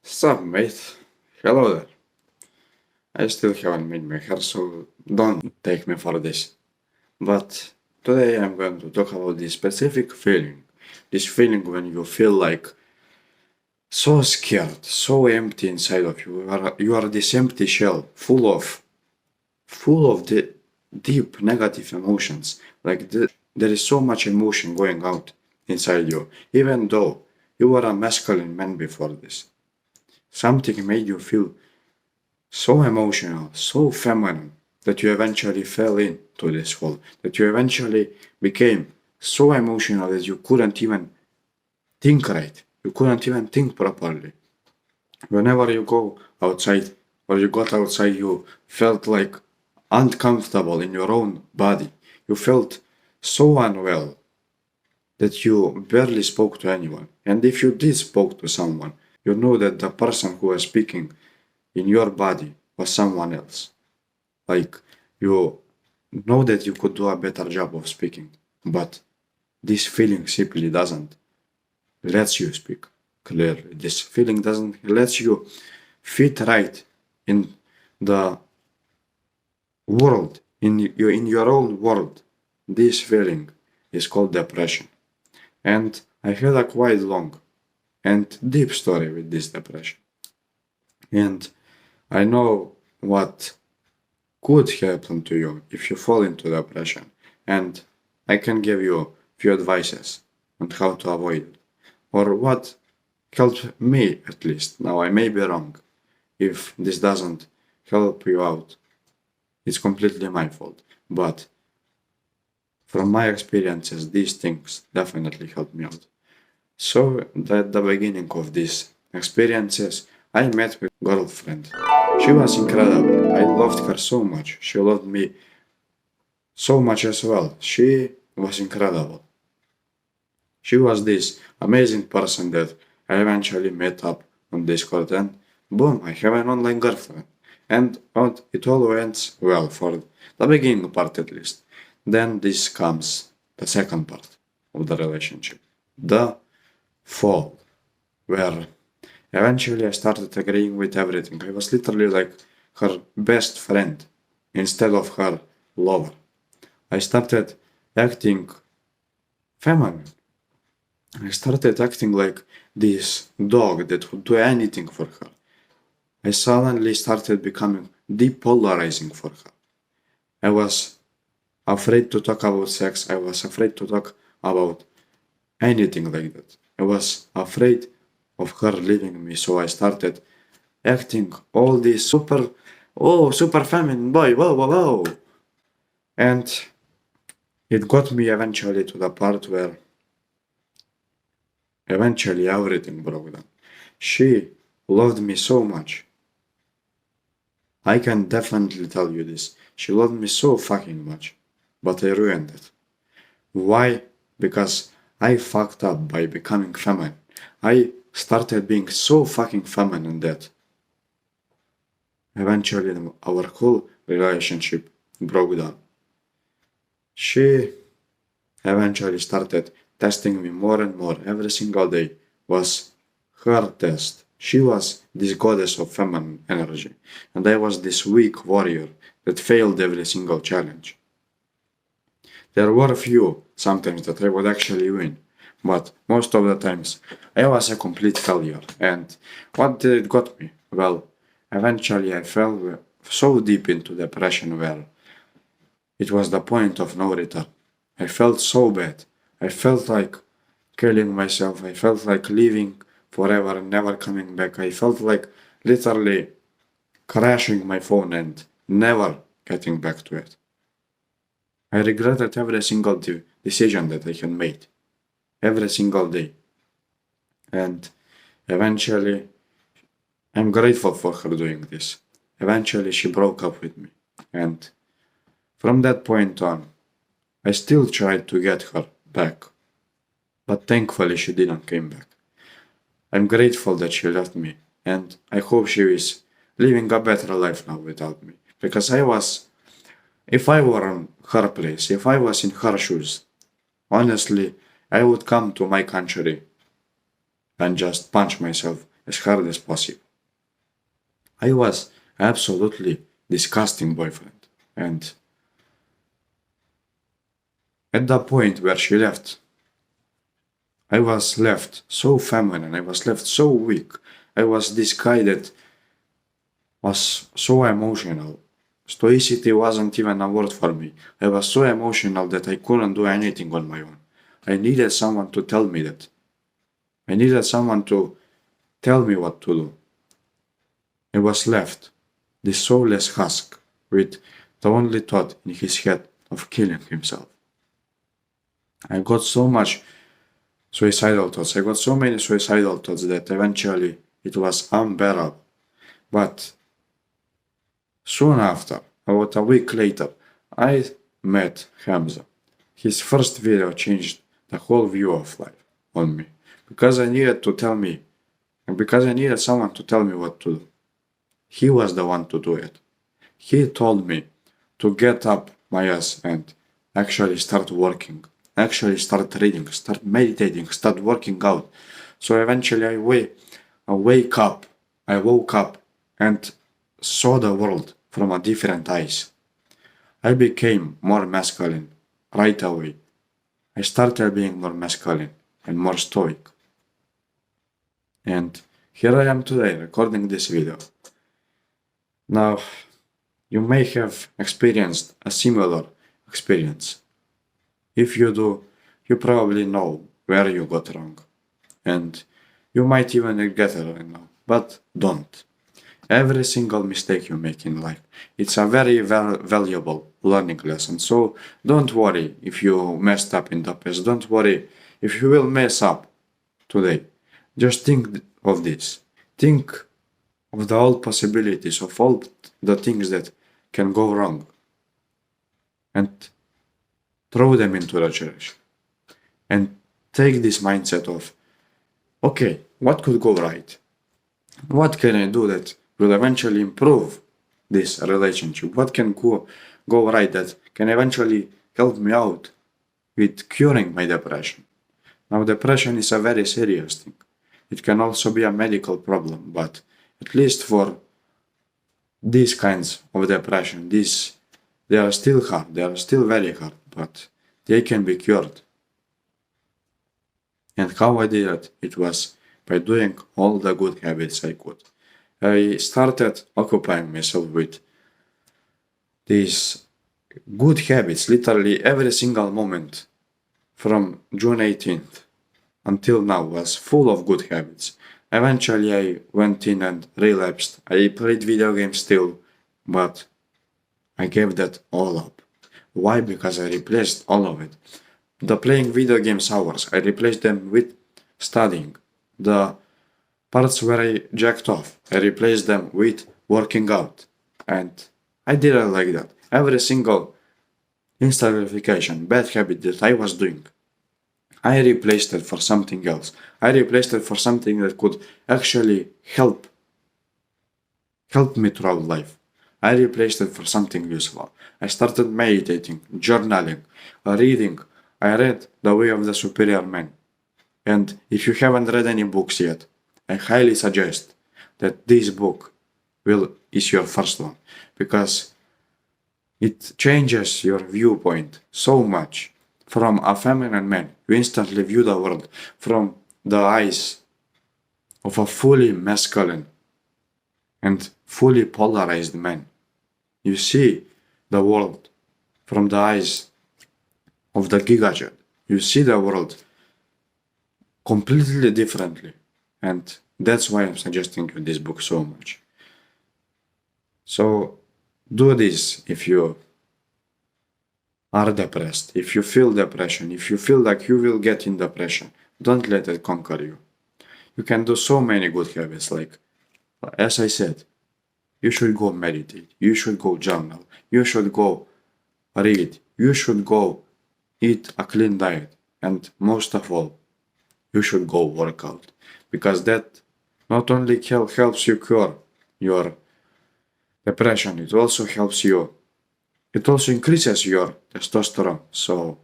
Sup, mate? Hello there. I still haven't made my hair, so don't take me for this. But today I'm going to talk about this specific feeling. This feeling when you feel like so scared, so empty inside of you. You are this empty shell full of the deep negative emotions. There is so much emotion going out inside you, even though you were a masculine man before this. Something made you feel so emotional, so feminine, that you eventually fell into this hole, that you eventually became so emotional that you couldn't even think right, you couldn't even think properly. Whenever you go outside or you got outside, you felt like uncomfortable in your own body. You felt so unwell that you barely spoke to anyone. And if you did spoke to someone, you know that the person who was speaking in your body was someone else. Like you know that you could do a better job of speaking, but this feeling simply doesn't let you speak clearly. This feeling doesn't let you fit right in the world, in your own world. This feeling is called depression. And I had a quite long and deep story with this depression. And I know what could happen to you if you fall into depression. And I can give you few advices on how to avoid it. Or what helped me at least. Now I may be wrong. If this doesn't help you out, it's completely my fault. But from my experiences, these things definitely helped me out. So at the beginning of these experiences, I met with girlfriend. She was incredible. I loved her so much. She loved me so much as well. She was incredible. She was this amazing person that I eventually met up on Discord, and boom, I have an online girlfriend. And it all went well for the beginning part at least. Then this comes the second part of the relationship. The fall, where eventually I started agreeing with everything. I was literally like her best friend instead of her lover. I started acting feminine. I started acting like this dog that would do anything for her. I suddenly started becoming depolarizing for her. I was afraid to talk about sex. I was afraid to talk about anything like that. I was afraid of her leaving me, so I started acting all this super feminine boy, whoa, whoa, whoa. And it got me eventually to the part where eventually everything broke down. She loved me so much. I can definitely tell you this. She loved me so fucking much. But I ruined it. Why? Because I fucked up by becoming feminine. I started being so fucking feminine that eventually our whole relationship broke down. She eventually started testing me more and more. Every single day was her test. She was this goddess of feminine energy, and I was this weak warrior that failed every single challenge. There were a few sometimes that I would actually win, but most of the times I was a complete failure. And what did it got me? Well, eventually I fell so deep into depression where it was the point of no return. I felt so bad. I felt like killing myself. I felt like leaving forever and never coming back. I felt like literally crashing my phone and never getting back to it. I regretted every single decision that I had made, every single day. And eventually, I'm grateful for her doing this. Eventually, she broke up with me. And from that point on, I still tried to get her back. But thankfully, she didn't come back. I'm grateful that she left me. And I hope she is living a better life now without me. Because if I were in her place, if I was in her shoes, honestly, I would come to my country and just punch myself as hard as possible. I was absolutely disgusting boyfriend, and at the point where she left, I was left so feminine, I was left so weak, I was this guy that was so emotional. Stoicity wasn't even a word for me. I was so emotional that I couldn't do anything on my own. I needed someone to tell me that. I needed someone to tell me what to do. I was left, this soulless husk, with the only thought in his head of killing himself. I got so much suicidal thoughts. I got so many suicidal thoughts that eventually it was unbearable. But soon after, about a week later, I met Hamza. His first video changed the whole view of life on me because I needed to tell me, and because I needed someone to tell me what to do. He was the one to do it. He told me to get up my ass and actually start working, actually start reading, start meditating, start working out. So eventually I woke up and saw the world from a different eyes. I became more masculine right away. I started being more masculine and more stoic. And here I am today recording this video. Now, you may have experienced a similar experience. If you do, you probably know where you got wrong. And you might even regret it right now, but don't. Every single mistake you make in life, it's a very valuable learning lesson. So don't worry if you messed up in the past. Don't worry if you will mess up today. Just think of this. Think of the all possibilities of all the things that can go wrong and throw them into the trash. And take this mindset of, okay, what could go right? What can I do that will eventually improve this relationship? What can go right that can eventually help me out with curing my depression? Now, depression is a very serious thing. It can also be a medical problem, but at least for these kinds of depression, they are still hard, they are still very hard, but they can be cured. And how I did it? It was by doing all the good habits I could. I started occupying myself with these good habits, literally every single moment from June 18th until now was full of good habits. Eventually I went in and relapsed. I played video games still, but I gave that all up. Why? Because I replaced all of it. The playing video games hours, I replaced them with studying. The parts where I jacked off, I replaced them with working out. And I did it like that. Every single instant gratification, bad habit that I was doing, I replaced it for something else. I replaced it for something that could actually help me throughout life. I replaced it for something useful. I started meditating, journaling, reading. I read The Way of the Superior Man. And if you haven't read any books yet, I highly suggest that this book is your first one, because it changes your viewpoint so much. From a feminine man, you instantly view the world from the eyes of a fully masculine and fully polarized man. You see the world from the eyes of the gigajet. You see the world completely differently. And that's why I'm suggesting you this book so much. So do this if you are depressed, if you feel depression, if you feel like you will get in depression. Don't let it conquer you. You can do so many good habits, like, as I said, you should go meditate, you should go journal, you should go read, you should go eat a clean diet, and most of all, you should go work out, because that not only helps you cure your depression, it also increases your testosterone, so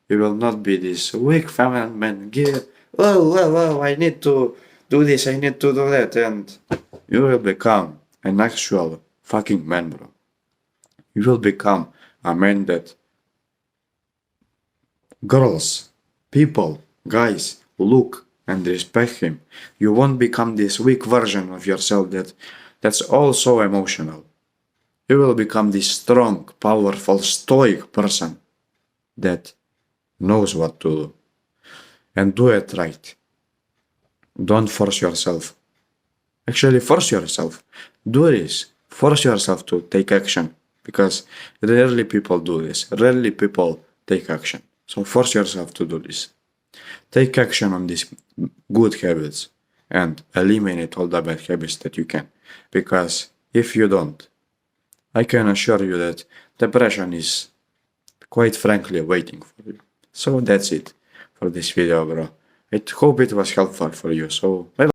you will not be this weak feminine man. I need to do this, I need to do that, and you will become an actual fucking man, bro. You will become a man that girls, people, guys look and respect him. You won't become this weak version of yourself that's also emotional. You will become this strong, powerful, stoic person that knows what to do. And do it right. Don't force yourself. Actually, force yourself. Do this. Force yourself to take action. Because rarely people do this. Rarely people take action. So force yourself to do this. Take action on these good habits and eliminate all the bad habits that you can. Because if you don't, I can assure you that depression is quite frankly waiting for you. So that's it for this video, bro. I hope it was helpful for you. So bye bye.